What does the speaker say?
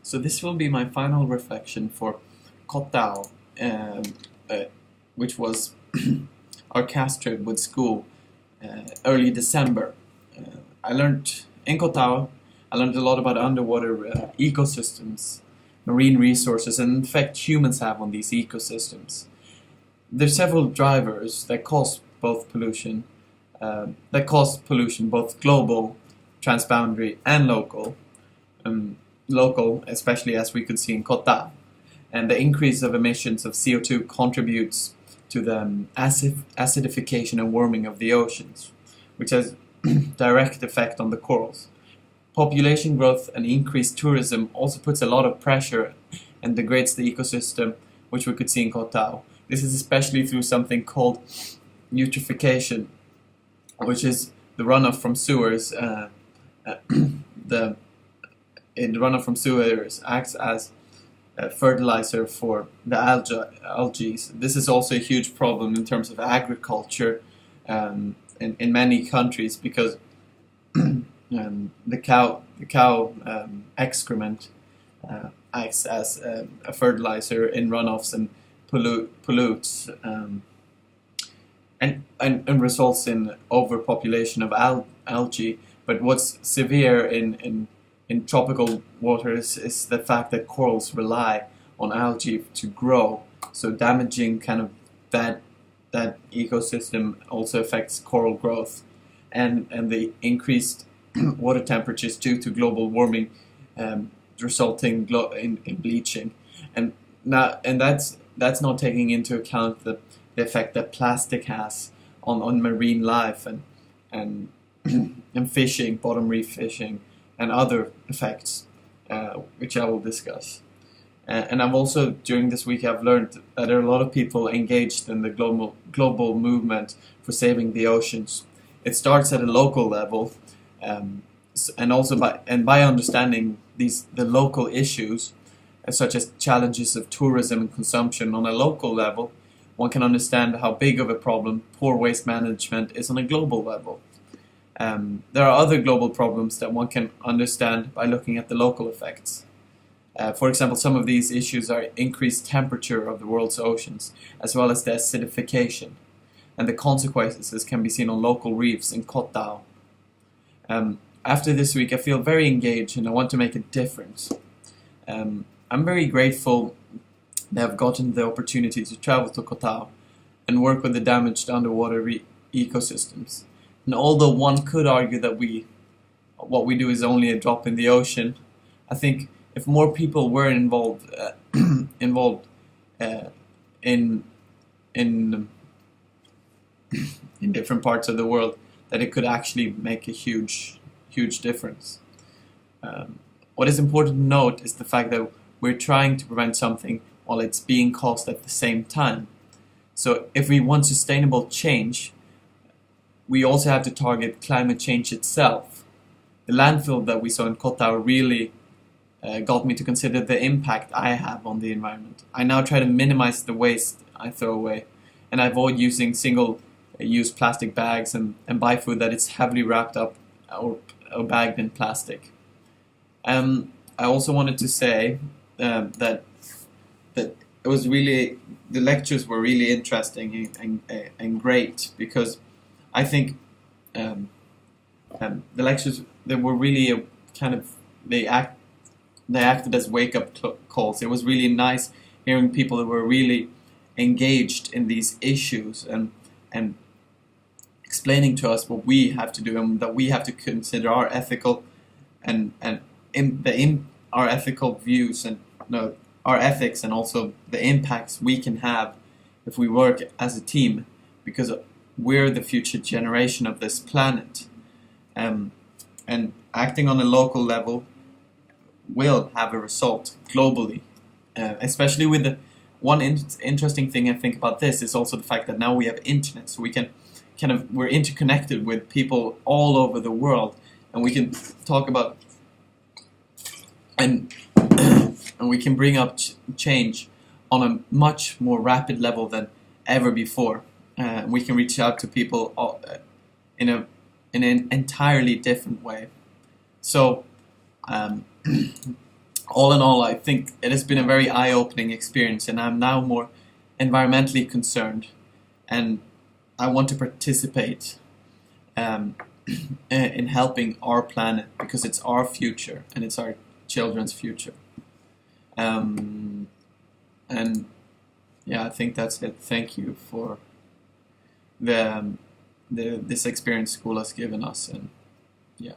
So this will be my final reflection for Koh Tao, um, uh, which was our cast trip with school early December. I learned in Koh Tao, I learned a lot about underwater ecosystems, marine resources, and the effect humans have on these ecosystems. There's several drivers that cause pollution, both global, transboundary, and local. Um, Local, especially as we could see in Koh Tao. And the increase of emissions of CO2 contributes to the acidification and warming of the oceans, which has direct effect on the corals. Population growth and increased tourism also puts a lot of pressure and degrades the ecosystem, which we could see in Koh Tao. This is especially through something called eutrophication, which is the runoff from sewers. The runoff from sewers acts as fertilizer for the algae. This is also a huge problem in terms of agriculture in many countries because the cow excrement acts as a fertilizer in runoffs and pollutes and results in overpopulation of algae. But what's severe in tropical waters is the fact that corals rely on algae to grow. So damaging kind of that ecosystem also affects coral growth, and the increased water temperatures due to global warming resulting in bleaching, and that's not taking into account the effect that plastic has on marine life and and fishing, bottom reef fishing, and other effects, which I will discuss. And I've also, during this week, I've learned that there are a lot of people engaged in the global movement for saving the oceans. It starts at a local level, and also by understanding the local issues, such as challenges of tourism and consumption on a local level, one can understand how big of a problem poor waste management is on a global level. There are other global problems that one can understand by looking at the local effects. For example, some of these issues are increased temperature of the world's oceans, as well as the acidification, and the consequences can be seen on local reefs in Koh Tao. After this week, I feel very engaged and I want to make a difference. I'm very grateful that I've gotten the opportunity to travel to Koh Tao and work with the damaged underwater ecosystems. And although one could argue that what we do is only a drop in the ocean, I think if more people were involved in different parts of the world, that it could actually make a huge difference. What is important to note is the fact that we're trying to prevent something while it's being caused at the same time. So if we want sustainable change, we also have to target climate change itself. The landfill that we saw in Koh Tao really got me to consider the impact I have on the environment. I now try to minimize the waste I throw away, and I avoid using single-use plastic bags and buy food that is heavily wrapped up or bagged in plastic. I also wanted to say that it was really, the lectures were really interesting and great, because I think the lectures, they were really a kind of, they acted as wake-up calls. It was really nice hearing people that were really engaged in these issues and explaining to us what we have to do, and that we have to consider our ethical our ethical views and our ethics, and also the impacts we can have if we work as a team, because we're the future generation of this planet. And acting on a local level will have a result globally, especially with the one interesting thing I think about this is also the fact that now we have internet, so we can we're interconnected with people all over the world, and we can talk about and we can bring up change on a much more rapid level than ever before. We can reach out to people in an entirely different way. So all in all, I think it has been a very eye-opening experience, and I'm now more environmentally concerned, and I want to participate um, in helping our planet because it's our future and it's our children's future. Um, and yeah, I think that's it. Thank you for the this experience school has given us, and yeah.